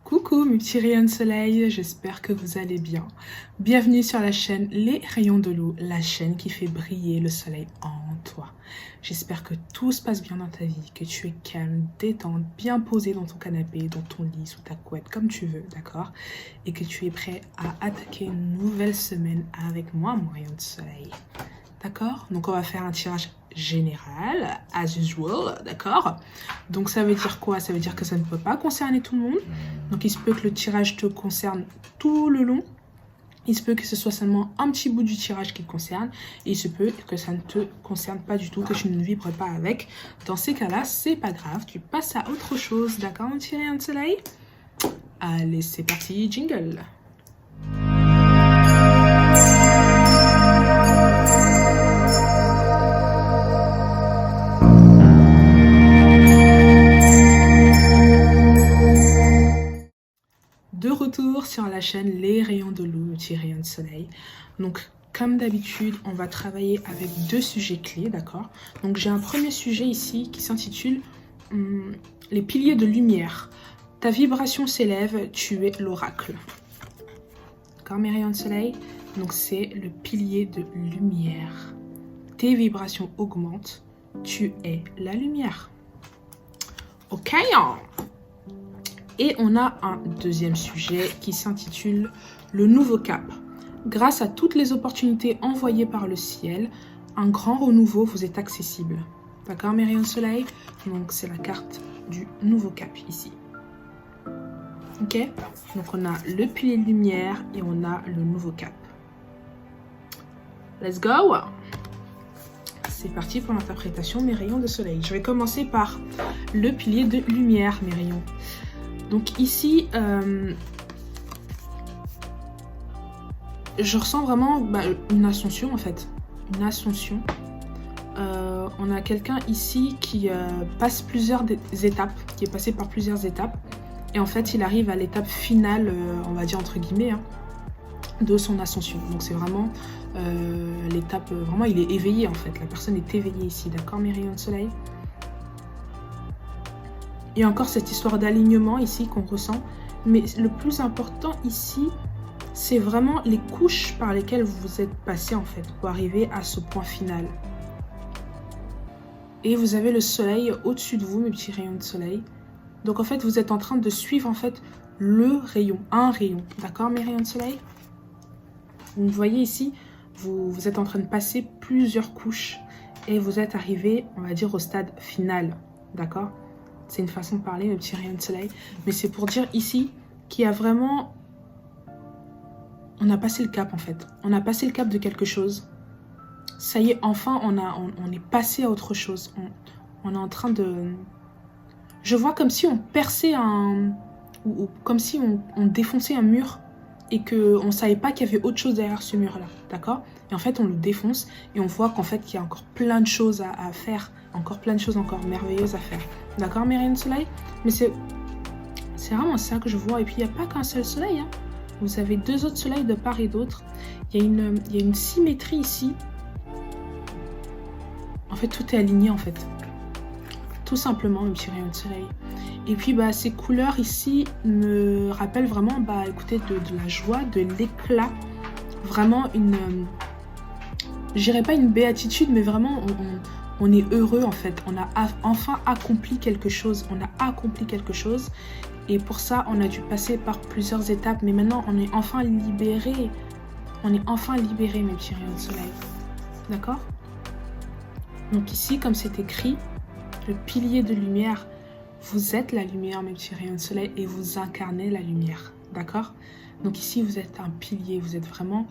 Coucou mes petits rayons de soleil, j'espère que vous allez bien. Bienvenue sur la chaîne Les Rayons de Lou, la chaîne qui fait briller le soleil en toi. J'espère que tout se passe bien dans ta vie, que tu es calme, détente, bien posé dans ton canapé, dans ton lit, sous ta couette, comme tu veux, d'accord? Et que tu es prêt à attaquer une nouvelle semaine avec moi, mon rayon de soleil. D'accord? Donc on va faire un tirage général, as usual, d'accord? Donc ça veut dire quoi? Ça veut dire que ça ne peut pas concerner tout le monde. Donc il se peut que le tirage te concerne tout le long. Il se peut que ce soit seulement un petit bout du tirage qui te concerne. Et il se peut que ça ne te concerne pas du tout, que tu ne vibres pas avec. Dans ces cas-là, c'est pas grave, tu passes à autre chose, d'accord mon petit rayon de soleil? Allez, c'est parti, jingle! De retour sur la chaîne Les Rayons de Lou, le petit rayon de soleil. Donc, comme d'habitude, on va travailler avec deux sujets clés, d'accord? Donc, j'ai un premier sujet ici qui s'intitule les piliers de lumière. Ta vibration s'élève, tu es l'oracle. D'accord, mes rayons de soleil? Donc, c'est le pilier de lumière. Tes vibrations augmentent, tu es la lumière. Ok? Et on a un deuxième sujet qui s'intitule le nouveau cap. Grâce à toutes les opportunités envoyées par le ciel, un grand renouveau vous est accessible. D'accord, mes rayons de soleil? Donc c'est la carte du nouveau cap ici. Ok? Donc on a le pilier de lumière et on a le nouveau cap. Let's go! C'est parti pour l'interprétation, mes rayons de soleil. Je vais commencer par le pilier de lumière, mes rayons. Donc ici, je ressens vraiment une ascension en fait. Une ascension. On a quelqu'un ici qui passe plusieurs étapes, qui est passé par plusieurs étapes. Et en fait, il arrive à l'étape finale, on va dire entre guillemets, de son ascension. Donc c'est vraiment l'étape, vraiment il est éveillé en fait. La personne est éveillée ici, d'accord mes rayons de soleil? Il y a encore cette histoire d'alignement ici qu'on ressent. Mais le plus important ici, c'est vraiment les couches par lesquelles vous êtes passé en fait pour arriver à ce point final. Et vous avez le soleil au-dessus de vous, mes petits rayons de soleil. Donc en fait, vous êtes en train de suivre en fait le rayon, un rayon. D'accord mes rayons de soleil? Vous voyez ici, vous êtes en train de passer plusieurs couches. Et vous êtes arrivé, on va dire, au stade final. D'accord? C'est une façon de parler, le petit rayon de soleil. Mais c'est pour dire ici qu'il y a vraiment... On a passé le cap en fait. On a passé le cap de quelque chose. Ça y est, enfin, on est passé à autre chose. On est en train de... Je vois comme si on perçait ou comme si on défonçait un mur et qu'on ne savait pas qu'il y avait autre chose derrière ce mur-là. D'accord? Et en fait, on le défonce et on voit qu'en fait, il y a encore plein de choses à faire. Encore plein de choses encore merveilleuses à faire. D'accord, mes rayons de soleil? Mais c'est vraiment ça que je vois. Et puis, il n'y a pas qu'un seul soleil. Hein. Vous avez deux autres soleils de part et d'autre. Il y a une symétrie ici. En fait, tout est aligné, en fait. Tout simplement, mes petits rayons de soleil. Et puis, ces couleurs ici me rappellent vraiment, écoutez, de la joie, de l'éclat. Vraiment une... je dirais pas une béatitude, mais vraiment... On est heureux en fait, on a enfin accompli quelque chose, et pour ça on a dû passer par plusieurs étapes, mais maintenant on est enfin libéré, mes petits rayons de soleil, d'accord? Donc ici comme c'est écrit, le pilier de lumière, vous êtes la lumière mes petits rayons de soleil et vous incarnez la lumière, d'accord? Donc ici vous êtes un pilier, vous êtes vraiment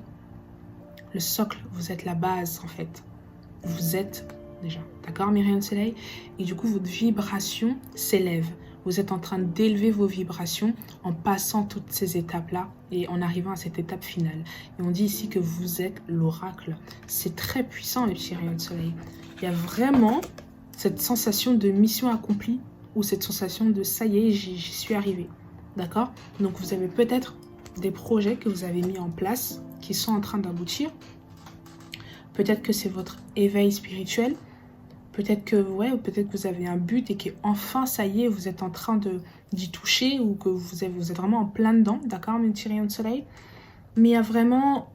le socle, vous êtes la base en fait, vous êtes... déjà, d'accord mes rayons de soleil? Et du coup votre vibration s'élève, vous êtes en train d'élever vos vibrations en passant toutes ces étapes là et en arrivant à cette étape finale. Et on dit ici que vous êtes l'oracle. C'est très puissant les petits rayons de soleil. Il y a vraiment cette sensation de mission accomplie ou cette sensation de ça y est, j'y suis arrivée, d'accord? Donc vous avez peut-être des projets que vous avez mis en place qui sont en train d'aboutir. Peut-être que c'est votre éveil spirituel. Peut-être que, ouais, peut-être que vous avez un but et qu'enfin, ça y est, vous êtes en train d'y toucher ou que vous êtes vraiment en plein dedans, d'accord, mes petits rayons de soleil. Mais il y a vraiment...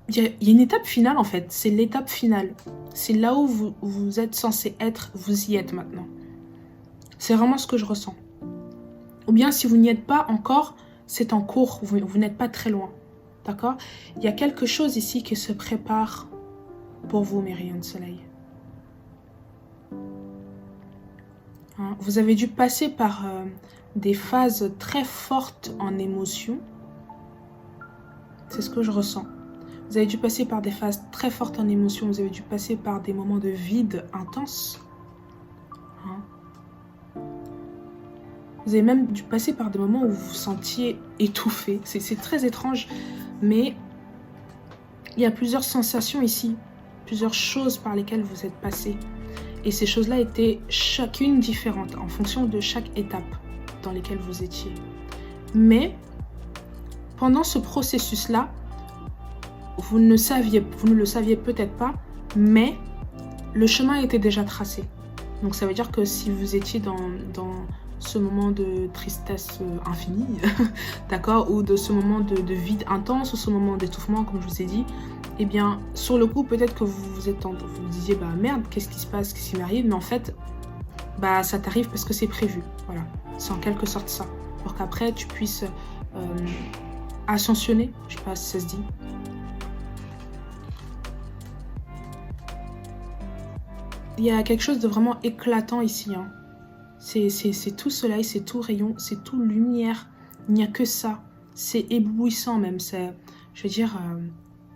Il y a une étape finale, en fait. C'est l'étape finale. C'est là où vous êtes censé être, vous y êtes maintenant. C'est vraiment ce que je ressens. Ou bien, si vous n'y êtes pas encore, c'est en cours. Vous n'êtes pas très loin, d'accord. Il y a quelque chose ici qui se prépare pour vous, mes rayons de soleil. Hein, vous avez dû passer par des phases très fortes en émotion. C'est ce que je ressens. Vous avez dû passer par des phases très fortes en émotion. Vous avez dû passer par des moments de vide intense. Hein. Vous avez même dû passer par des moments où vous vous sentiez étouffé. C'est très étrange, mais il y a plusieurs sensations ici. Plusieurs choses par lesquelles vous êtes passé. Et ces choses-là étaient chacune différente en fonction de chaque étape dans lesquelles vous étiez. Mais pendant ce processus-là, vous ne le saviez peut-être pas, mais le chemin était déjà tracé. Donc ça veut dire que si vous étiez dans ce moment de tristesse infinie, d'accord, ou de ce moment de vide intense, ou ce moment d'étouffement, comme je vous ai dit, eh bien, sur le coup, peut-être que vous vous disiez, bah merde, qu'est-ce qui se passe, qu'est-ce qui m'arrive, mais en fait, bah ça t'arrive parce que c'est prévu, voilà. C'est en quelque sorte ça, pour qu'après tu puisses ascensionner, je sais pas si ça se dit. Il y a quelque chose de vraiment éclatant ici, hein. C'est tout soleil, c'est tout rayon, c'est tout lumière. Il n'y a que ça. C'est éblouissant même. Je veux dire,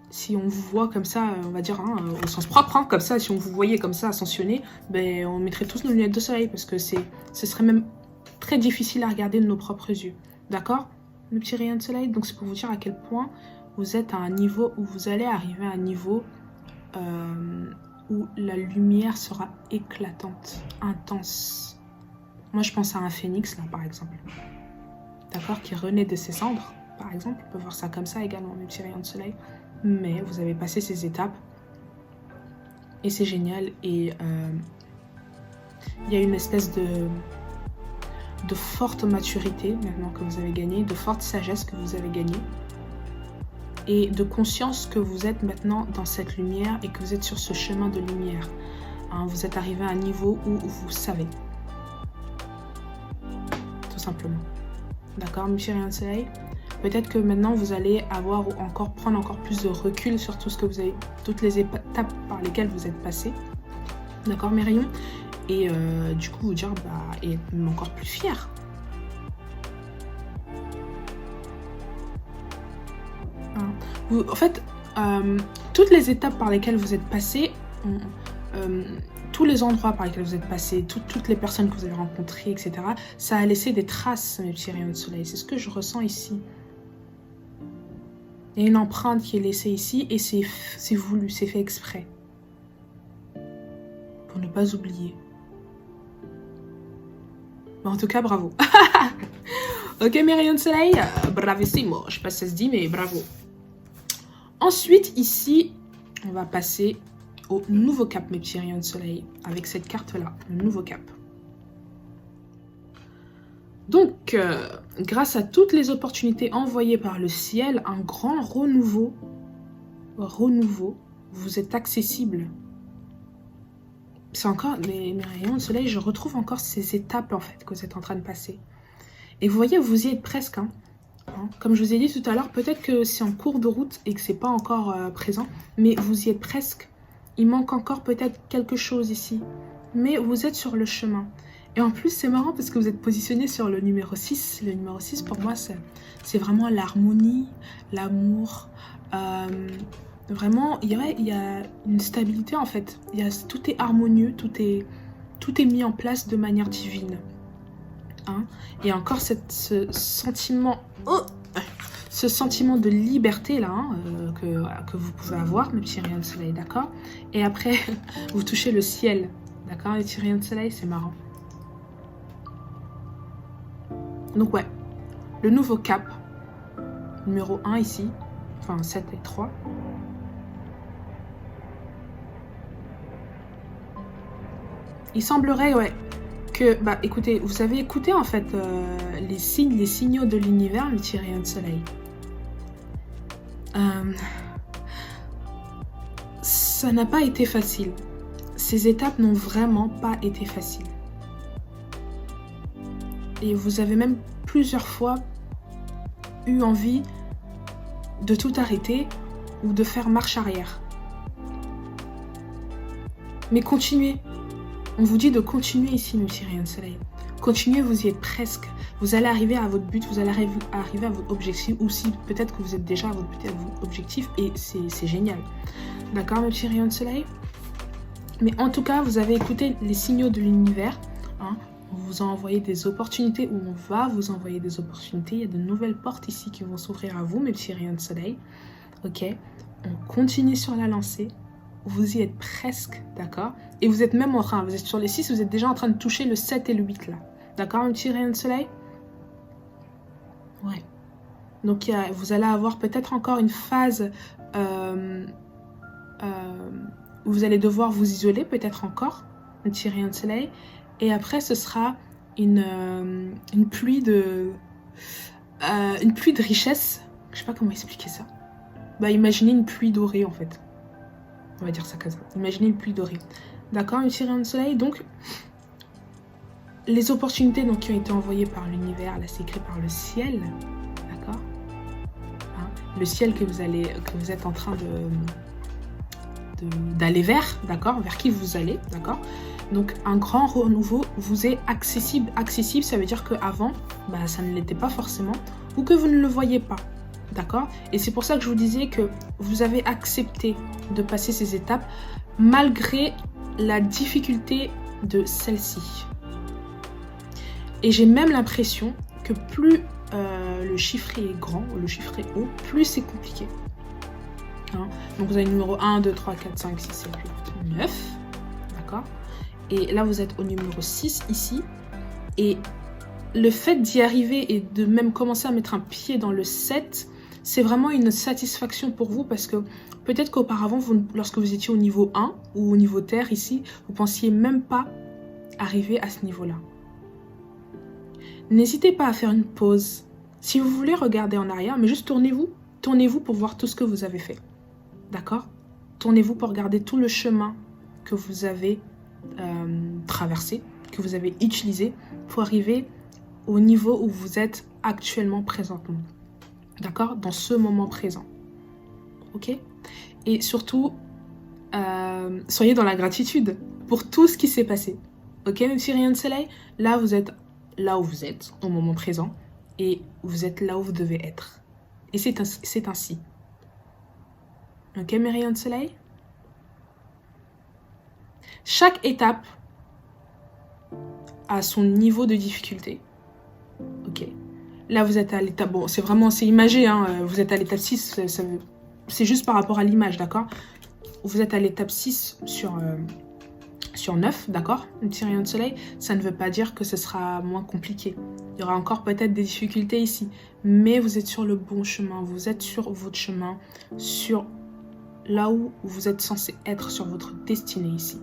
si on vous voit comme ça, on va dire, hein, au sens propre, hein, comme ça, si on vous voyait comme ça ascensionner, ben, on mettrait tous nos lunettes de soleil parce que ce serait même très difficile à regarder de nos propres yeux. D'accord? Le petit rayon de soleil. Donc c'est pour vous dire à quel point vous êtes à un niveau où vous allez arriver à un niveau où la lumière sera éclatante, intense. Moi, je pense à un phénix, là, par exemple. D'accord, qui renaît de ses cendres, par exemple. On peut voir ça comme ça également, mes petits rayons de soleil. Mais vous avez passé ces étapes. Et c'est génial. Et il y a une espèce de forte maturité, maintenant que vous avez gagné, de forte sagesse que vous avez gagné. Et de conscience que vous êtes maintenant dans cette lumière et que vous êtes sur ce chemin de lumière. Hein, vous êtes arrivé à un niveau où vous savez. Simplement. D'accord, mes petits rayons de soleil. Peut-être que maintenant vous allez prendre encore plus de recul sur tout ce que vous avez, toutes les étapes par lesquelles vous êtes passé. D'accord, mes rayons. Et du coup vous dire, bah, et encore plus fier. Hein. En fait, toutes les étapes par lesquelles vous êtes passé, tous les endroits par lesquels vous êtes passés, toutes les personnes que vous avez rencontrées, etc., ça a laissé des traces, mes petits rayons de soleil. C'est ce que je ressens ici. Il y a une empreinte qui est laissée ici et c'est voulu, c'est fait exprès. Pour ne pas oublier. Mais en tout cas, bravo. Ok, mes rayons de soleil, bravissimo. Je sais pas si ça se dit, mais bravo. Ensuite, ici, on va passer au nouveau cap, mes petits rayons de soleil, avec cette carte-là, le nouveau cap. Donc, grâce à toutes les opportunités envoyées par le ciel, un grand renouveau, vous êtes accessible. C'est encore, mes rayons de soleil, je retrouve encore ces étapes, en fait, que vous êtes en train de passer. Et vous voyez, vous y êtes presque, hein. Comme je vous ai dit tout à l'heure, peut-être que c'est en cours de route et que c'est pas encore présent, mais vous y êtes presque. Il manque encore peut-être quelque chose ici. Mais vous êtes sur le chemin. Et en plus, c'est marrant parce que vous êtes positionné sur le numéro 6. Le numéro 6, pour moi, c'est vraiment l'harmonie, l'amour. Vraiment, il y a une stabilité, en fait. Tout est harmonieux, tout est mis en place de manière divine. Hein? Et encore ce sentiment... Oh, ce sentiment de liberté là, hein, que vous pouvez avoir, mes petits rayons de soleil, d'accord? Et après, vous touchez le ciel, d'accord? Les petits rayons de soleil, c'est marrant. Donc ouais, le nouveau cap, numéro 1 ici, enfin 7 et 3. Il semblerait, ouais, que... Bah, écoutez, vous avez écouté, en fait, les signes, les signaux de l'univers, mes petits rayons de soleil. Ça n'a pas été facile. Ces étapes n'ont vraiment pas été faciles. Et vous avez même plusieurs fois eu envie de tout arrêter ou de faire marche arrière. Mais continuez. On vous dit de continuer ici, mes petits rayons de soleil. Continuez, vous y êtes presque. Vous allez arriver à votre but, vous allez arriver à votre objectif, ou si peut-être que vous êtes déjà à votre objectif, et c'est génial. D'accord, mes petits rayons de soleil? Mais en tout cas, vous avez écouté les signaux de l'univers. Hein. On vous a envoyé des opportunités, ou on va vous envoyer des opportunités. Il y a de nouvelles portes ici qui vont s'ouvrir à vous, mes petits rayons de soleil. Ok, on continue sur la lancée. Vous y êtes presque, d'accord? Et vous êtes même en train, vous êtes sur les 6, vous êtes déjà en train de toucher le 7 et le 8 là. D'accord, un petit rayon de soleil? Ouais. Donc vous allez avoir peut-être encore une phase où vous allez devoir vous isoler, peut-être encore, un petit rayon de soleil. Et après, ce sera une pluie de richesse. Je sais pas comment expliquer ça. Bah, imaginez une pluie dorée en fait. On va dire ça comme ça. Imaginez une pluie dorée. D'accord, un petit rayon de soleil. Donc, les opportunités donc, qui ont été envoyées par l'univers, là c'est écrit par le ciel. D'accord, hein, le ciel que vous êtes en train d'aller vers, d'accord, vers qui vous allez, d'accord. Donc un grand renouveau vous est accessible. Accessible, ça veut dire qu'avant, bah, ça ne l'était pas forcément, ou que vous ne le voyez pas. D'accord? Et c'est pour ça que je vous disais que vous avez accepté de passer ces étapes malgré la difficulté de celle-ci. Et j'ai même l'impression que plus le chiffre est grand, ou le chiffre est haut, plus c'est compliqué. Hein? Donc vous avez le numéro 1, 2, 3, 4, 5, 6, 7, 8, 9. D'accord? Et là vous êtes au numéro 6 ici. Et le fait d'y arriver et de même commencer à mettre un pied dans le 7, c'est vraiment une satisfaction pour vous parce que peut-être qu'auparavant, lorsque vous étiez au niveau 1 ou au niveau terre ici, vous pensiez même pas arriver à ce niveau-là. N'hésitez pas à faire une pause. Si vous voulez regarder en arrière, mais juste tournez-vous pour voir tout ce que vous avez fait. D'accord? Tournez-vous pour regarder tout le chemin que vous avez traversé, que vous avez utilisé pour arriver au niveau où vous êtes actuellement présentement. D'accord? Dans ce moment présent. Ok? Et surtout, soyez dans la gratitude pour tout ce qui s'est passé. Ok, mes petits rayons de soleil? Là, vous êtes là où vous êtes, au moment présent. Et vous êtes là où vous devez être. Et c'est ainsi. Ok, mes rayons de soleil? Chaque étape a son niveau de difficulté. Ok. Là, vous êtes à l'étape... Bon, c'est imagé, hein. Vous êtes à l'étape 6. C'est juste par rapport à l'image, d'accord? Vous êtes à l'étape 6 sur 9, d'accord? Un petit rayon de soleil. Ça ne veut pas dire que ce sera moins compliqué. Il y aura encore peut-être des difficultés ici. Mais vous êtes sur le bon chemin. Vous êtes sur votre chemin. Sur là où vous êtes censé être, sur votre destinée ici.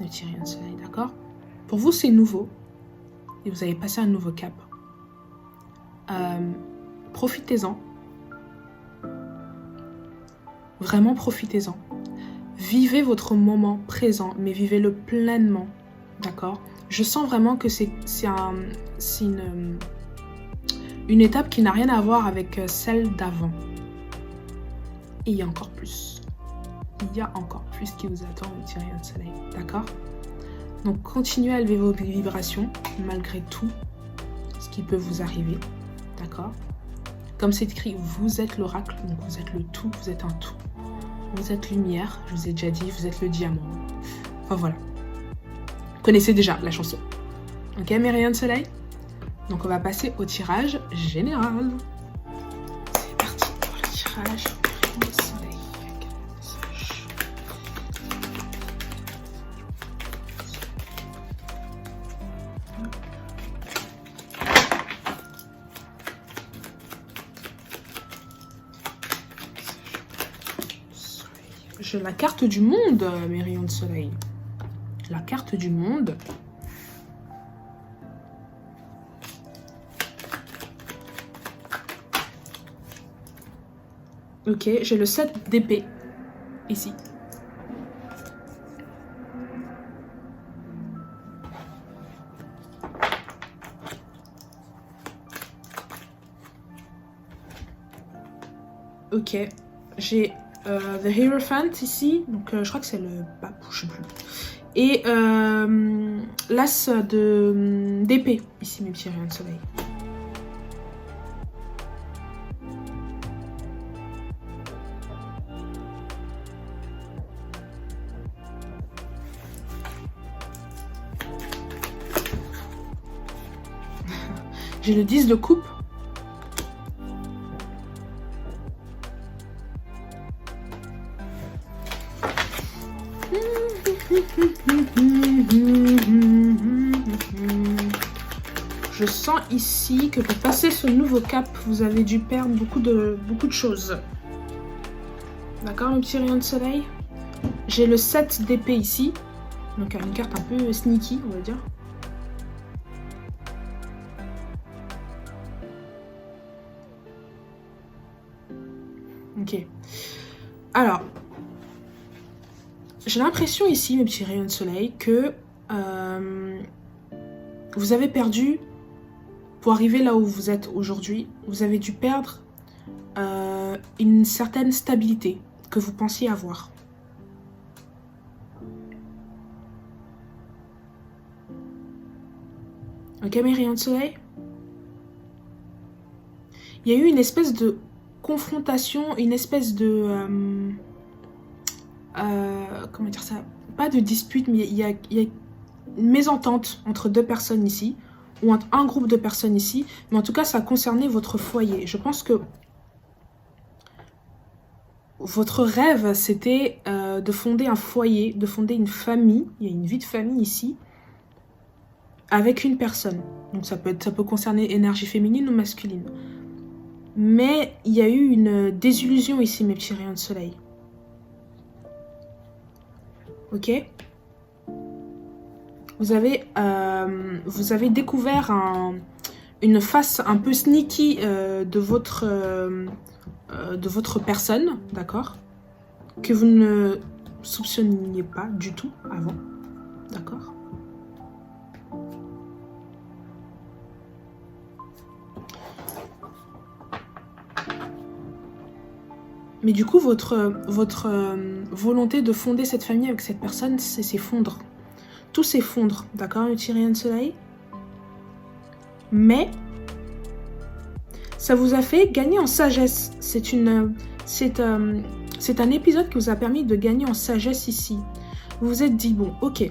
Un petit rayon de soleil, d'accord? Pour vous, c'est nouveau. Et vous avez passé un nouveau cap. Profitez-en. Vraiment profitez-en. Vivez votre moment présent, mais vivez-le pleinement. D'accord? Je sens vraiment que c'est une étape qui n'a rien à voir avec celle d'avant. Et il y a encore plus. Il y a encore plus qui vous attend, le petit rayon de soleil. D'accord? Donc continuez à élever vos vibrations, malgré tout ce qui peut vous arriver. D'accord? Comme c'est écrit, vous êtes l'oracle, donc vous êtes le tout, vous êtes un tout. Vous êtes lumière, je vous ai déjà dit, vous êtes le diamant. Enfin voilà. Vous connaissez déjà la chanson. Ok, mes rayons de soleil? Donc on va passer au tirage général. C'est parti pour le tirage des rayons de soleil. J'ai la carte du monde, mes rayons de soleil. la carte du monde. Ok, j'ai le 7 d'épée ici. Ok, j'ai The Hierophant ici, donc je crois que c'est le pape, je sais plus. Et l'as d'épée ici, mes petits rayons de soleil. J'ai le 10 de coupe. Je sens ici que pour passer ce nouveau cap, vous avez dû perdre beaucoup de choses. D'accord, mes petits rayons de soleil? J'ai le 7 d'épée ici. Donc une carte un peu sneaky, on va dire. Ok. Alors, j'ai l'impression ici, mes petits rayons de soleil, que vous avez perdu, pour arriver là où vous êtes aujourd'hui, vous avez dû perdre une certaine stabilité que vous pensiez avoir. Ok, mes rayons de soleil? Il y a eu une espèce de confrontation, une espèce de... comment dire ça? Pas de dispute, mais il y a une mésentente entre deux personnes ici, ou entre un groupe de personnes ici, mais en tout cas, ça concernait votre foyer. Je pense que votre rêve, c'était de fonder un foyer, de fonder une famille. Il y a une vie de famille ici, avec une personne. Donc ça peut concerner énergie féminine ou masculine. Mais il y a eu une désillusion ici, mes petits rayons de soleil. Ok? Vous avez découvert une face un peu sneaky de votre personne, d'accord? Que vous ne soupçonniez pas du tout avant, d'accord? Mais du coup, votre volonté de fonder cette famille avec cette personne, c'est s'effondre. Tout s'effondre, d'accord, le petit rayon de soleil? Mais ça vous a fait gagner en sagesse. C'est un épisode qui vous a permis de gagner en sagesse ici. Vous vous êtes dit, bon, ok,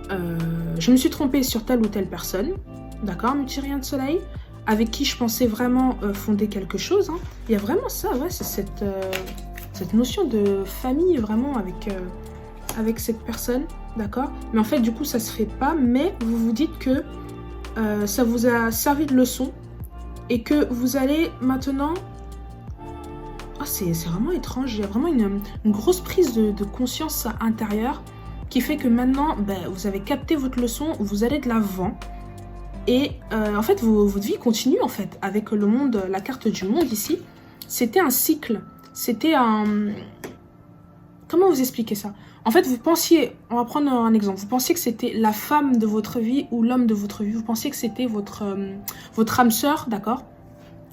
je me suis trompée sur telle ou telle personne, d'accord, mon petit rayon de soleil, avec qui je pensais vraiment fonder quelque chose. Hein. Il y a vraiment ça, ouais, c'est cette notion de famille vraiment avec cette personne, d'accord? Mais en fait, du coup, ça se fait pas, mais vous vous dites que ça vous a servi de leçon et que vous allez maintenant... Oh, c'est vraiment étrange, il y a vraiment une grosse prise de conscience intérieure qui fait que maintenant, vous avez capté votre leçon, vous allez de l'avant. Et en fait, votre vie continue en fait avec le monde, la carte du monde ici. C'était un cycle, c'était un... Comment vous expliquer ça? En fait, vous pensiez, on va prendre un exemple, vous pensiez que c'était la femme de votre vie ou l'homme de votre vie, vous pensiez que c'était votre âme sœur, d'accord?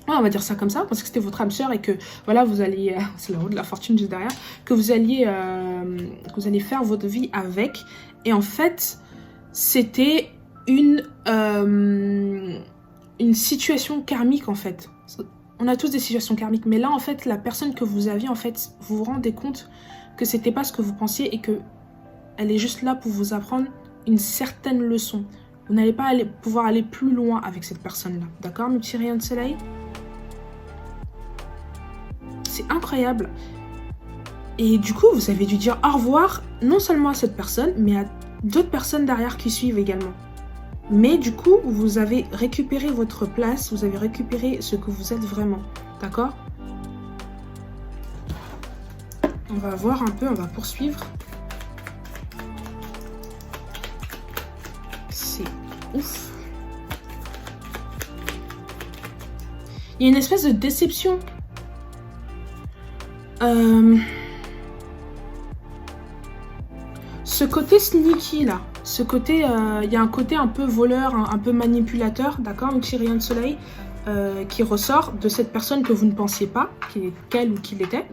Ouais, on va dire ça comme ça, vous pensez que c'était votre âme sœur et que voilà, vous alliez, c'est la roue de la fortune juste derrière, que vous alliez faire votre vie avec. Et en fait, c'était une situation karmique en fait. On a tous des situations karmiques, mais là en fait, la personne que vous aviez en fait, vous vous rendez compte que c'était pas ce que vous pensiez et que elle est juste là pour vous apprendre une certaine leçon. Vous n'allez pas pouvoir aller plus loin avec cette personne-là, d'accord, mes petits rayons de soleil? C'est incroyable. Et du coup, vous avez dû dire au revoir non seulement à cette personne, mais à d'autres personnes derrière qui suivent également. Mais du coup, vous avez récupéré votre place, vous avez récupéré ce que vous êtes vraiment. D'accord? On va voir un peu, on va poursuivre. Il y a une espèce de déception. Ce côté sneaky là, ce côté, il y a un côté un peu voleur, un peu manipulateur, d'accord, un petit rayon de soleil qui ressort de cette personne que vous ne pensiez pas, qu'elle ou qu'il était.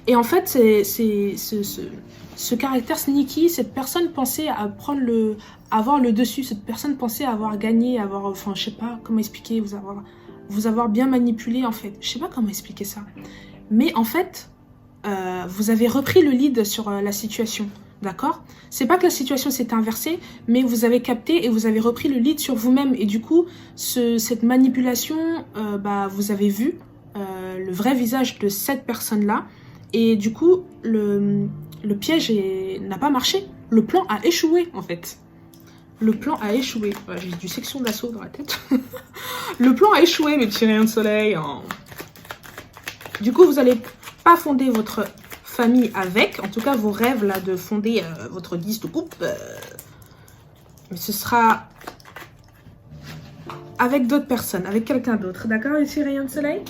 Et en fait, c'est ce caractère sneaky, cette personne pensait à avoir le dessus, cette personne pensait avoir gagné, enfin je sais pas comment expliquer, vous avoir bien manipulé en fait. Je sais pas comment expliquer ça. Mais en fait, vous avez repris le lead sur la situation. D'accord? C'est pas que la situation s'est inversée, mais vous avez capté et vous avez repris le lead sur vous-même. Et du coup, cette manipulation, vous avez vu le vrai visage de cette personne-là. Et du coup, le piège n'a pas marché. Le plan a échoué, en fait. Le plan a échoué. Voilà, j'ai du section d'assaut dans la tête. Le plan a échoué, mes petits rayons de soleil. Hein. Du coup, vous n'allez pas fonder votre famille avec, en tout cas vos rêves là de fonder votre 10 de coupe, mais ce sera avec d'autres personnes, avec quelqu'un d'autre, d'accord, ici rayon de soleil.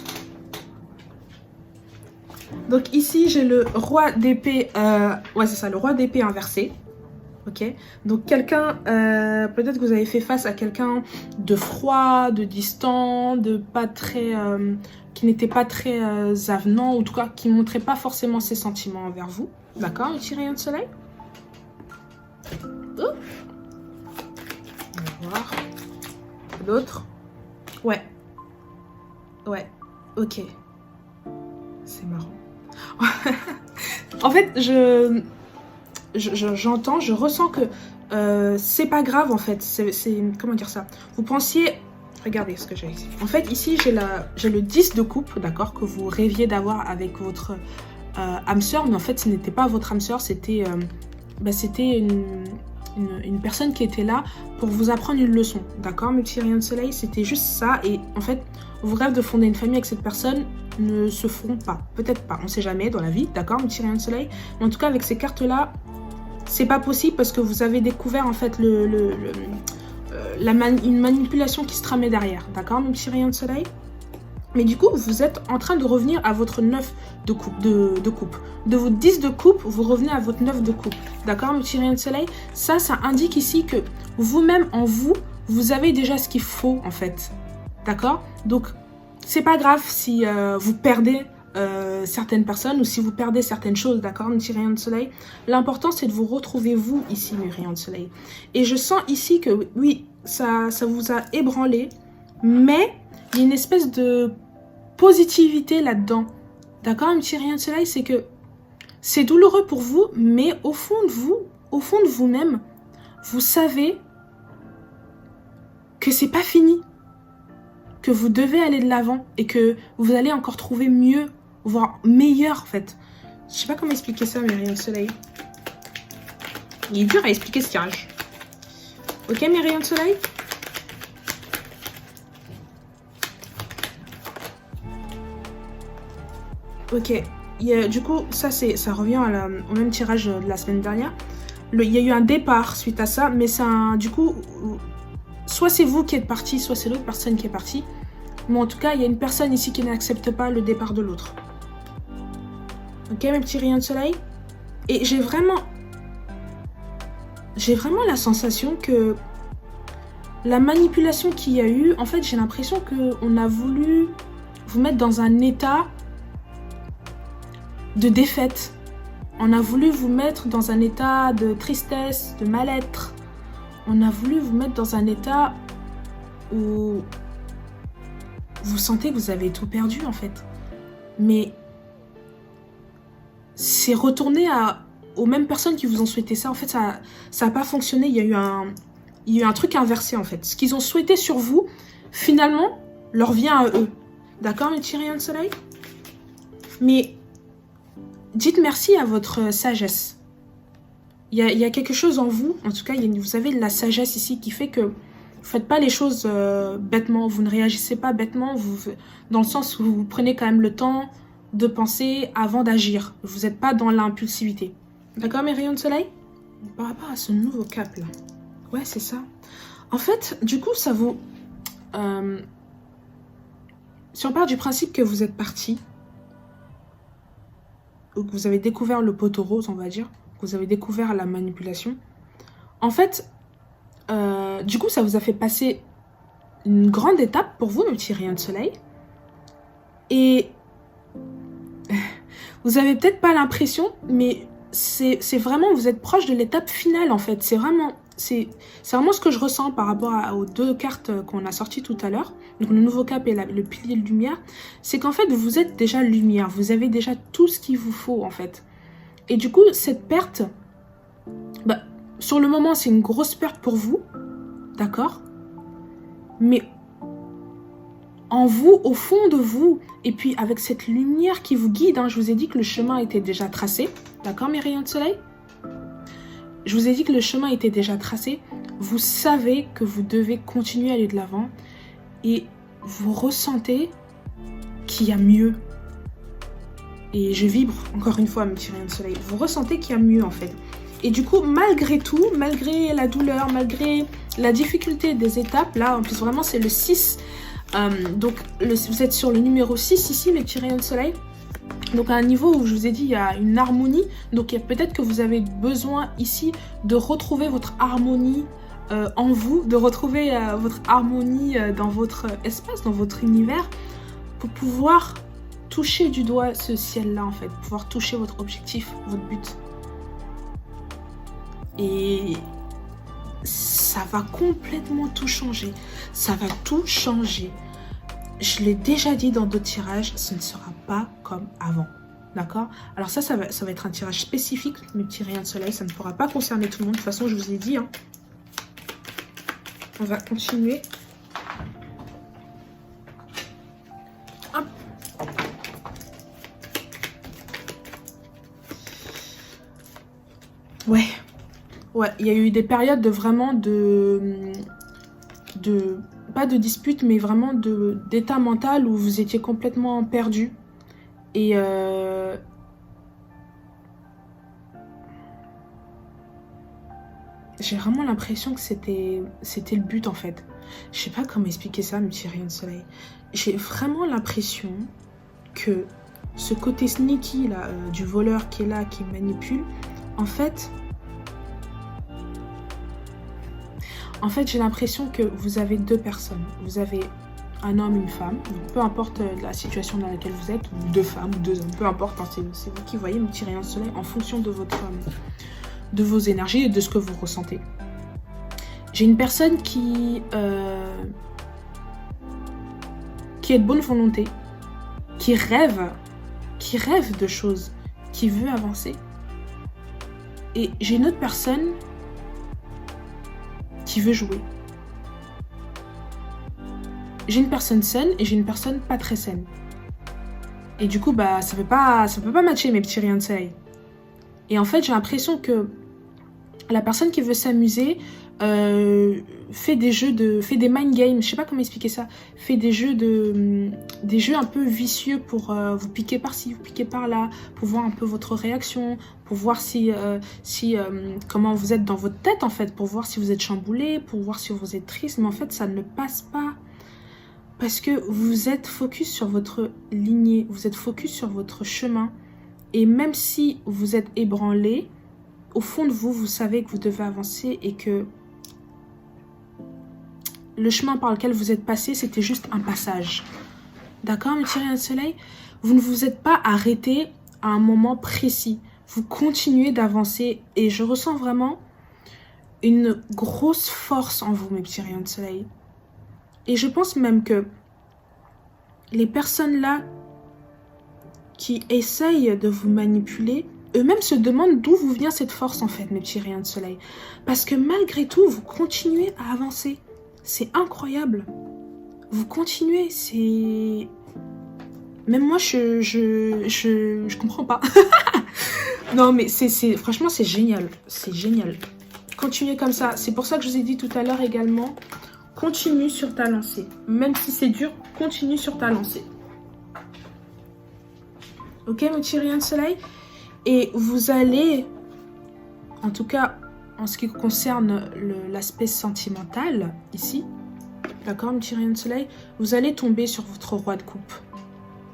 Donc ici j'ai le roi d'épée, ouais c'est ça, le roi d'épée inversé, ok, donc quelqu'un, peut-être que vous avez fait face à quelqu'un de froid, de distant, de pas très... qui n'était pas très avenant, ou en tout cas qui ne montrait pas forcément ses sentiments envers vous. D'accord, un petit rayon de soleil. Oh. On va voir. L'autre. Ouais. Ouais. Ok. C'est marrant. En fait, j'entends, je ressens que c'est pas grave en fait. C'est comment dire ça? Vous pensiez... Regardez ce que j'ai ici. En fait, ici, j'ai le 10 de coupe, d'accord, que vous rêviez d'avoir avec votre âme sœur, mais en fait, ce n'était pas votre âme sœur, c'était une personne qui était là pour vous apprendre une leçon, d'accord, mes petits rayons de soleil, c'était juste ça, et en fait, vos rêves de fonder une famille avec cette personne ne se feront pas, peut-être pas, on sait jamais dans la vie, d'accord, mes petits rayons de soleil, mais en tout cas, avec ces cartes-là, c'est pas possible parce que vous avez découvert, en fait, une manipulation qui se tramait derrière, d'accord, mon petit rayon de soleil. Mais du coup, vous êtes en train de revenir à votre 9 de coupe. De votre 10 de coupe, vous revenez à votre 9 de coupe, d'accord, mon petit rayon de soleil. Ça indique ici que vous-même, en vous, vous avez déjà ce qu'il faut, en fait, d'accord. Donc, c'est pas grave si vous perdez certaines personnes ou si vous perdez certaines choses, d'accord, mes petits rayons de soleil. L'important, c'est de vous retrouver, vous, ici, mes rayons de soleil. Et je sens ici que, oui, ça vous a ébranlé, mais il y a une espèce de positivité là-dedans. D'accord, mes petits rayons de soleil, c'est que c'est douloureux pour vous, mais au fond de vous, au fond de vous-même, vous savez que c'est pas fini, que vous devez aller de l'avant et que vous allez encore trouver mieux, voire meilleur en fait. Je sais pas comment expliquer ça, mes rayons de soleil. Il est dur à expliquer ce tirage. Ok, mes rayons de soleil. Ok, du coup, ça revient au même tirage de la semaine dernière. Il y a eu un départ suite à ça, mais du coup, soit c'est vous qui êtes parti, soit c'est l'autre personne qui est partie. Mais en tout cas, il y a une personne ici qui n'accepte pas le départ de l'autre. Ok, mes petits rayons de soleil. Et j'ai vraiment la sensation que la manipulation qu'il y a eu, en fait, j'ai l'impression qu'on a voulu vous mettre dans un état de défaite. On a voulu vous mettre dans un état de tristesse, de mal-être. On a voulu vous mettre dans un état où vous sentez que vous avez tout perdu, en fait. Mais c'est retourné aux mêmes personnes qui vous ont souhaité ça. En fait, ça n'a pas fonctionné. Il y a eu un truc inversé, en fait. Ce qu'ils ont souhaité sur vous, finalement, leur vient à eux. D'accord, mes petits rayons de soleil? Mais dites merci à votre sagesse. Il y a quelque chose en vous, en tout cas, vous avez de la sagesse ici qui fait que vous ne faites pas les choses bêtement. Vous ne réagissez pas bêtement, dans le sens où vous prenez quand même le temps de penser avant d'agir. Vous n'êtes pas dans l'impulsivité. D'accord, mes rayons de soleil? Par rapport à ce nouveau cap là. Ouais, c'est ça. En fait, du coup, ça vous... Si on part du principe que vous êtes parti, ou que vous avez découvert le poteau rose, on va dire, que vous avez découvert la manipulation, en fait, du coup, ça vous a fait passer une grande étape pour vous, mes petits rayons de soleil. Et vous avez peut-être pas l'impression, mais c'est vraiment, vous êtes proche de l'étape finale, en fait. C'est vraiment ce que je ressens par rapport aux deux cartes qu'on a sorties tout à l'heure. Donc le nouveau cap et le pilier de lumière. C'est qu'en fait, vous êtes déjà lumière. Vous avez déjà tout ce qu'il vous faut, en fait. Et du coup, cette perte, bah, sur le moment, c'est une grosse perte pour vous. D'accord? Mais en vous, au fond de vous, et puis avec cette lumière qui vous guide, hein, je vous ai dit que le chemin était déjà tracé. D'accord, mes rayons de soleil? Je vous ai dit que le chemin était déjà tracé. Vous savez que vous devez continuer à aller de l'avant. Et vous ressentez qu'il y a mieux. Et je vibre, encore une fois, mes petits rayons de soleil. Vous ressentez qu'il y a mieux, en fait. Et du coup, malgré tout, malgré la douleur, malgré la difficulté des étapes, là, en plus, vraiment, c'est le 6. Donc, vous êtes sur le numéro 6 ici, mes petits rayons de soleil. Donc, à un niveau où je vous ai dit, il y a une harmonie. Donc, peut-être que vous avez besoin ici de retrouver votre harmonie en vous, de retrouver votre harmonie dans votre espace, dans votre univers, pour pouvoir toucher du doigt ce ciel-là, en fait. Pouvoir toucher votre objectif, votre but. Et ça va complètement tout changer. Ça va tout changer. Je l'ai déjà dit dans d'autres tirages, ce ne sera pas comme avant. D'accord? Alors ça va être un tirage spécifique, mes petits rayons de soleil. Ça ne pourra pas concerner tout le monde. De toute façon, je vous ai dit. Hein. On va continuer. Hop. Ouais. Ouais, il y a eu des périodes de vraiment pas de dispute, mais vraiment d'état mental où vous étiez complètement perdu. Et j'ai vraiment l'impression que c'était le but, en fait. Je sais pas comment expliquer ça, mes petits rayons de soleil. J'ai vraiment l'impression que ce côté sneaky là, du voleur qui est là, qui manipule, en fait, j'ai l'impression que vous avez deux personnes. Vous avez un homme, une femme. Donc, peu importe la situation dans laquelle vous êtes, ou deux femmes, ou deux hommes, peu importe. Hein, c'est vous qui voyez, mes petits rayons de soleil, en fonction de vos énergies et de ce que vous ressentez. J'ai une personne qui est de bonne volonté, qui rêve de choses, qui veut avancer. Et j'ai une autre personne qui veut jouer. J'ai une personne saine et j'ai une personne pas très saine. Et du coup, bah, ça peut pas matcher, mes petits rayons de soleil. Et en fait, j'ai l'impression que la personne qui veut s'amuser fait des mind games, je sais pas comment expliquer ça, fait des jeux un peu vicieux pour vous piquer par-ci, vous piquer par-là, pour voir un peu votre réaction, pour voir comment vous êtes dans votre tête, en fait, pour voir si vous êtes chamboulé, pour voir si vous êtes triste, mais en fait, ça ne passe pas. Parce que vous êtes focus sur votre lignée, vous êtes focus sur votre chemin. Et même si vous êtes ébranlé, au fond de vous, vous savez que vous devez avancer et que le chemin par lequel vous êtes passé, c'était juste un passage. D'accord, mes petits rayons de soleil? Vous ne vous êtes pas arrêté à un moment précis. Vous continuez d'avancer et je ressens vraiment une grosse force en vous, mes petits rayons de soleil. Et je pense même que les personnes là qui essayent de vous manipuler, eux-mêmes se demandent d'où vous vient cette force, en fait, mes petits rayons de soleil. Parce que malgré tout, vous continuez à avancer. C'est incroyable. Vous continuez, c'est... Même moi, je comprends pas. Non, mais franchement, c'est génial. C'est génial. Continuez comme ça. C'est pour ça que je vous ai dit tout à l'heure également, continue sur ta lancée. Même si c'est dur, continue sur ta lancée. Ok, mes petits rayons de soleil? Et vous allez, en tout cas, en ce qui concerne l'aspect sentimental, ici, d'accord, mes petits rayons de soleil, vous allez tomber sur votre roi de coupe,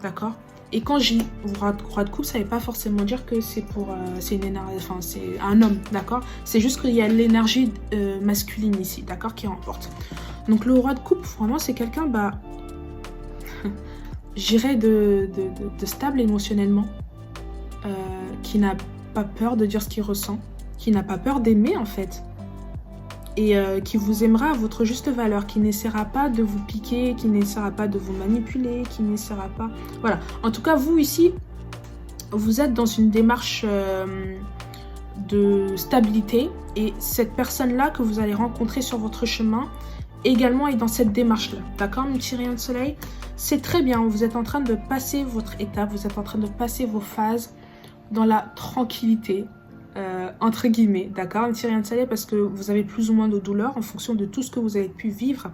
d'accord. Et quand j'ai roi de coupe, ça ne veut pas forcément dire que c'est pour c'est une énergie, enfin c'est un homme, d'accord. C'est juste qu'il y a l'énergie masculine ici, d'accord, qui remporte. Donc le roi de coupe, vraiment, c'est quelqu'un, bah, j'irais de stable émotionnellement, qui n'a pas peur de dire ce qu'il ressent, qui n'a pas peur d'aimer en fait, et qui vous aimera à votre juste valeur, qui n'essaiera pas de vous piquer, qui n'essaiera pas de vous manipuler, qui n'essaiera pas... Voilà, en tout cas vous ici, vous êtes dans une démarche de stabilité, et cette personne-là que vous allez rencontrer sur votre chemin, également est dans cette démarche-là, d'accord, mes petits rayons de soleil. C'est très bien, vous êtes en train de passer votre étape, vous êtes en train de passer vos phases dans la tranquillité, entre guillemets, d'accord, mes petits rayons de soleil, parce que vous avez plus ou moins de douleurs en fonction de tout ce que vous avez pu vivre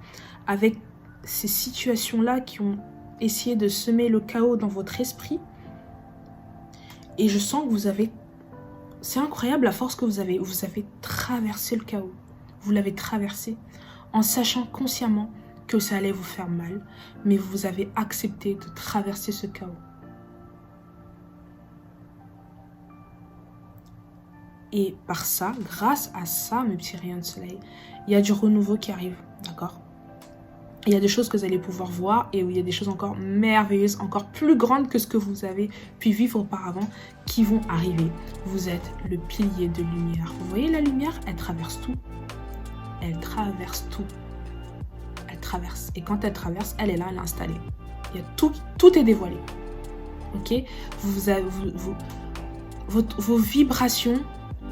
avec ces situations-là qui ont essayé de semer le chaos dans votre esprit. Et je sens que vous avez... C'est incroyable la force que vous avez traversé le chaos, vous l'avez traversé, en sachant consciemment que ça allait vous faire mal, mais vous avez accepté de traverser ce chaos. Et par ça, grâce à ça, mes petits rayons de soleil, il y a du renouveau qui arrive, d'accord? Il y a des choses que vous allez pouvoir voir et où il y a des choses encore merveilleuses, encore plus grandes que ce que vous avez pu vivre auparavant, qui vont arriver. Vous êtes le pilier de lumière. Vous voyez la lumière, elle traverse tout. Elle traverse tout. Elle traverse. Et quand elle traverse, elle est là, elle est installée. Il y a tout est dévoilé. Ok? Vos vibrations,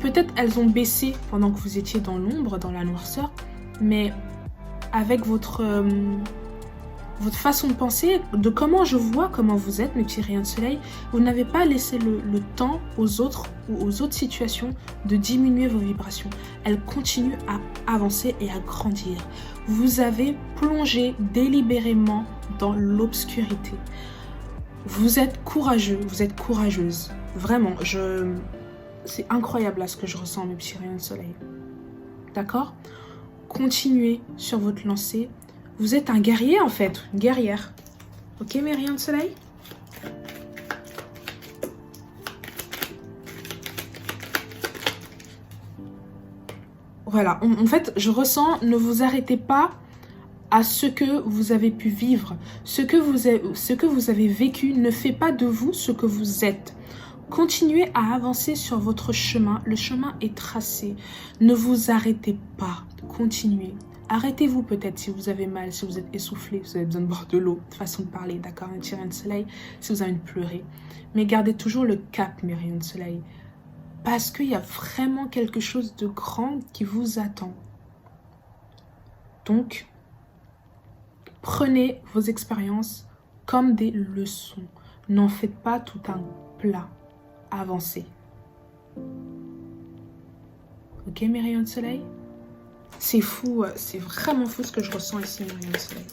peut-être elles ont baissé pendant que vous étiez dans l'ombre, dans la noirceur, mais avec votre façon de penser, de comment je vois comment vous êtes, mes petits rayons de soleil, vous n'avez pas laissé le temps aux autres ou aux autres situations de diminuer vos vibrations. Elles continuent à avancer et à grandir. Vous avez plongé délibérément dans l'obscurité. Vous êtes courageux, vous êtes courageuse. Vraiment, c'est incroyable là ce que je ressens, mes petits rayons de soleil. D'accord ? Continuez sur votre lancée. Vous êtes un guerrier en fait, une guerrière. Ok, mes rayons de soleil? Voilà, en fait, je ressens, ne vous arrêtez pas à ce que vous avez pu vivre. Ce que vous avez vécu ne fait pas de vous ce que vous êtes. Continuez à avancer sur votre chemin. Le chemin est tracé. Ne vous arrêtez pas. Continuez. Arrêtez-vous peut-être si vous avez mal, si vous êtes essoufflé, si vous avez besoin de boire de l'eau, façon de parler, d'accord, un petit rayon de soleil, si vous avez envie de pleurer. Mais gardez toujours le cap, mes rayons de soleil. Parce qu'il y a vraiment quelque chose de grand qui vous attend. Donc, prenez vos expériences comme des leçons. N'en faites pas tout un plat. Avancez. Ok, mes rayons de soleil? C'est fou, c'est vraiment fou ce que je ressens ici, mes rayons de soleil.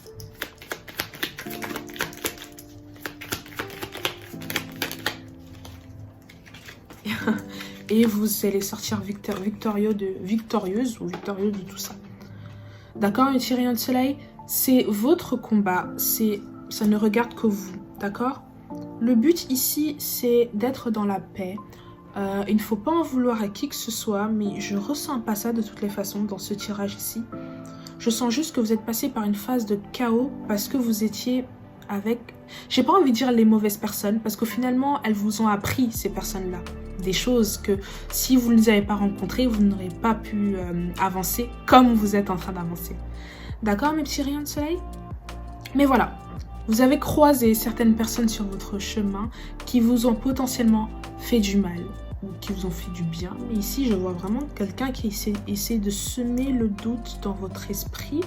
Et vous allez sortir victorieuse ou victorieux de tout ça. D'accord, mes petits rayons de soleil? C'est votre combat, ça ne regarde que vous, d'accord? Le but ici, c'est d'être dans la paix. Il ne faut pas en vouloir à qui que ce soit, mais je ressens pas ça de toutes les façons dans ce tirage ici. Je sens juste que vous êtes passé par une phase de chaos parce que vous étiez avec... J'ai pas envie de dire les mauvaises personnes, parce que finalement, elles vous ont appris, ces personnes-là. Des choses que si vous ne les avez pas rencontrées, vous n'aurez pas pu avancer comme vous êtes en train d'avancer. D'accord, mes petits rayons de soleil? Mais voilà, vous avez croisé certaines personnes sur votre chemin qui vous ont potentiellement fait du mal ou qui vous ont fait du bien. Mais ici, je vois vraiment quelqu'un qui essaie de semer le doute dans votre esprit.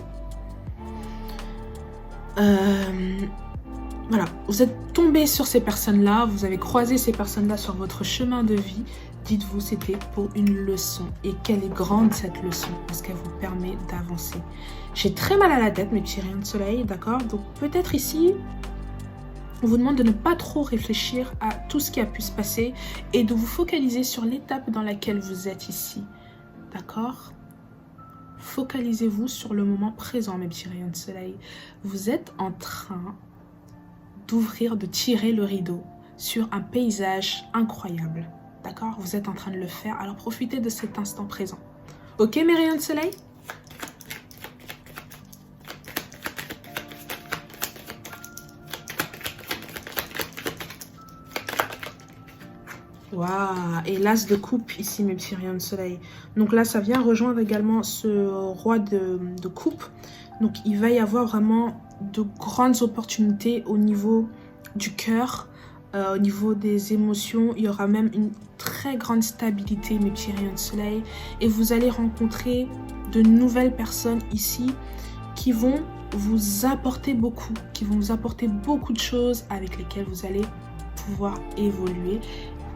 Voilà, vous êtes tombé sur ces personnes-là, vous avez croisé ces personnes-là sur votre chemin de vie. Dites-vous, c'était pour une leçon. Et quelle est grande cette leçon, parce qu'elle vous permet d'avancer. J'ai très mal à la tête, mes petits rayons de soleil, d'accord? Donc peut-être ici, on vous demande de ne pas trop réfléchir à tout ce qui a pu se passer et de vous focaliser sur l'étape dans laquelle vous êtes ici, d'accord? Focalisez-vous sur le moment présent, mes petits rayons de soleil. Vous êtes en train d'ouvrir, de tirer le rideau sur un paysage incroyable. D'accord? Vous êtes en train de le faire, alors profitez de cet instant présent. Ok, mes rayons de soleil? Waouh! Et l'as de coupe ici, mes petits rayons de soleil. Donc là, ça vient rejoindre également ce roi de coupe. Donc il va y avoir vraiment de grandes opportunités au niveau du cœur, au niveau des émotions. Il y aura même une très grande stabilité, mes petits rayons de soleil. Et vous allez rencontrer de nouvelles personnes ici qui vont vous apporter beaucoup, de choses avec lesquelles vous allez pouvoir évoluer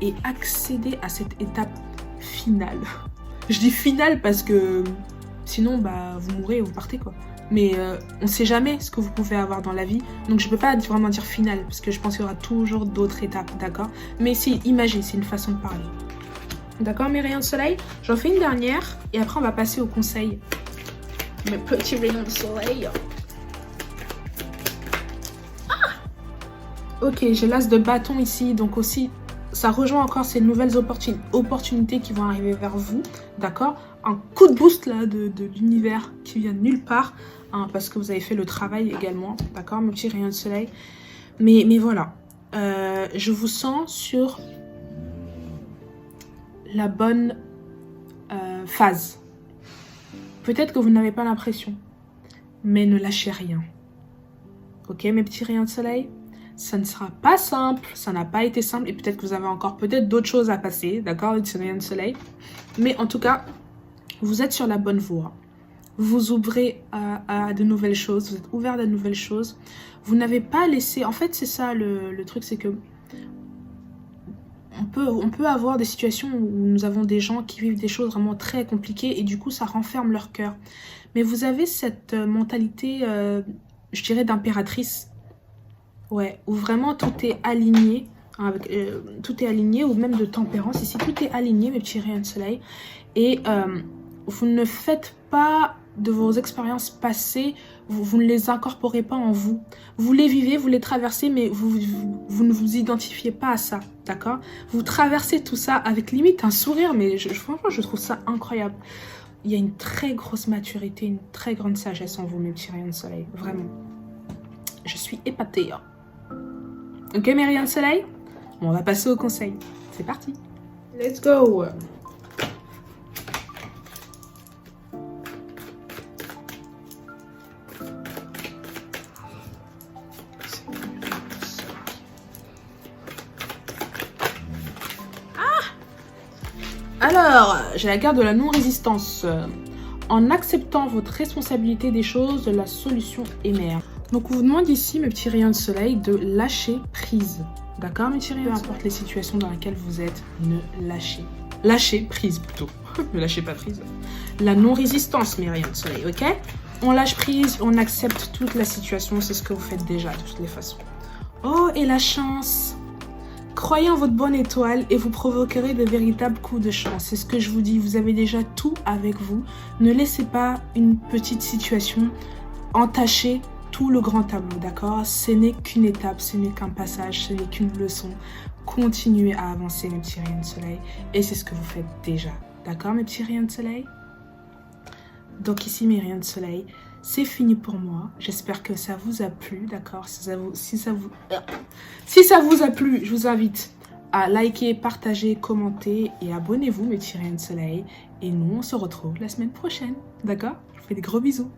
et accéder à cette étape finale. Je dis finale parce que sinon bah, vous mourrez et vous partez quoi. Mais on ne sait jamais ce que vous pouvez avoir dans la vie. Donc je ne peux pas vraiment dire finale parce que je pense qu'il y aura toujours d'autres étapes, d'accord? Mais si, imagine, c'est une façon de parler. D'accord, mes rayons de soleil? J'en fais une dernière et après on va passer au conseil. Mes petits rayons de soleil. Ah! Ok, j'ai l'as de bâton ici, donc aussi ça rejoint encore ces nouvelles opportunités qui vont arriver vers vous, d'accord? Un coup de boost là de l'univers qui vient de nulle part, hein, parce que vous avez fait le travail également, d'accord, mes petits rayons de soleil. Mais voilà, je vous sens sur la bonne phase. Peut-être que vous n'avez pas l'impression, mais ne lâchez rien. Ok, mes petits rayons de soleil? Ça ne sera pas simple, ça n'a pas été simple et peut-être que vous avez encore d'autres choses à passer, d'accord, les petits rayons de soleil. Mais en tout cas, vous êtes sur la bonne voie. Vous ouvrez à de nouvelles choses, vous êtes ouvert à de nouvelles choses. Vous n'avez pas laissé... En fait, c'est ça le truc, c'est que on peut avoir des situations où nous avons des gens qui vivent des choses vraiment très compliquées et du coup, ça renferme leur cœur. Mais vous avez cette mentalité, je dirais, d'impératrice. Ouais, où vraiment tout est aligné, tout est aligné, ou même de tempérance. Ici, tout est aligné, mes petits rayons de soleil. Et vous ne faites pas de vos expériences passées, vous ne les incorporez pas en vous. Vous les vivez, vous les traversez, mais vous ne vous identifiez pas à ça, d'accord? Vous traversez tout ça avec limite un sourire, mais franchement, je trouve ça incroyable. Il y a une très grosse maturité, une très grande sagesse en vous, mes petits rayons de soleil, vraiment. Je suis épatée, hein. Ok, mes rayons de soleil? Bon, on va passer au conseil. C'est parti. Let's go. Alors, j'ai la carte de la non-résistance. En acceptant votre responsabilité des choses, la solution émerge. Donc, on vous demande ici, mes petits rayons de soleil, de lâcher prise. D'accord, mes petits rayons? Peu importe les situations dans lesquelles vous êtes, ne lâchez. Lâchez prise, plutôt. Ne lâchez pas prise. La non-résistance, mes rayons de soleil, ok? On lâche prise, on accepte toute la situation. C'est ce que vous faites déjà, de toutes les façons. Oh, et la chance! Croyez en votre bonne étoile et vous provoquerez de véritables coups de chance. C'est ce que je vous dis, vous avez déjà tout avec vous. Ne laissez pas une petite situation entacher tout le grand tableau, d'accord? Ce n'est qu'une étape, ce n'est qu'un passage, ce n'est qu'une leçon. Continuez à avancer, mes petits rayons de soleil. Et c'est ce que vous faites déjà, d'accord, mes petits rayons de soleil? Donc ici, mes rayons de soleil, c'est fini pour moi. J'espère que ça vous a plu, d'accord? Si ça vous a plu, je vous invite à liker, partager, commenter et abonnez-vous, mes petits rayons de soleil. Et nous, on se retrouve la semaine prochaine, d'accord? Je vous fais des gros bisous.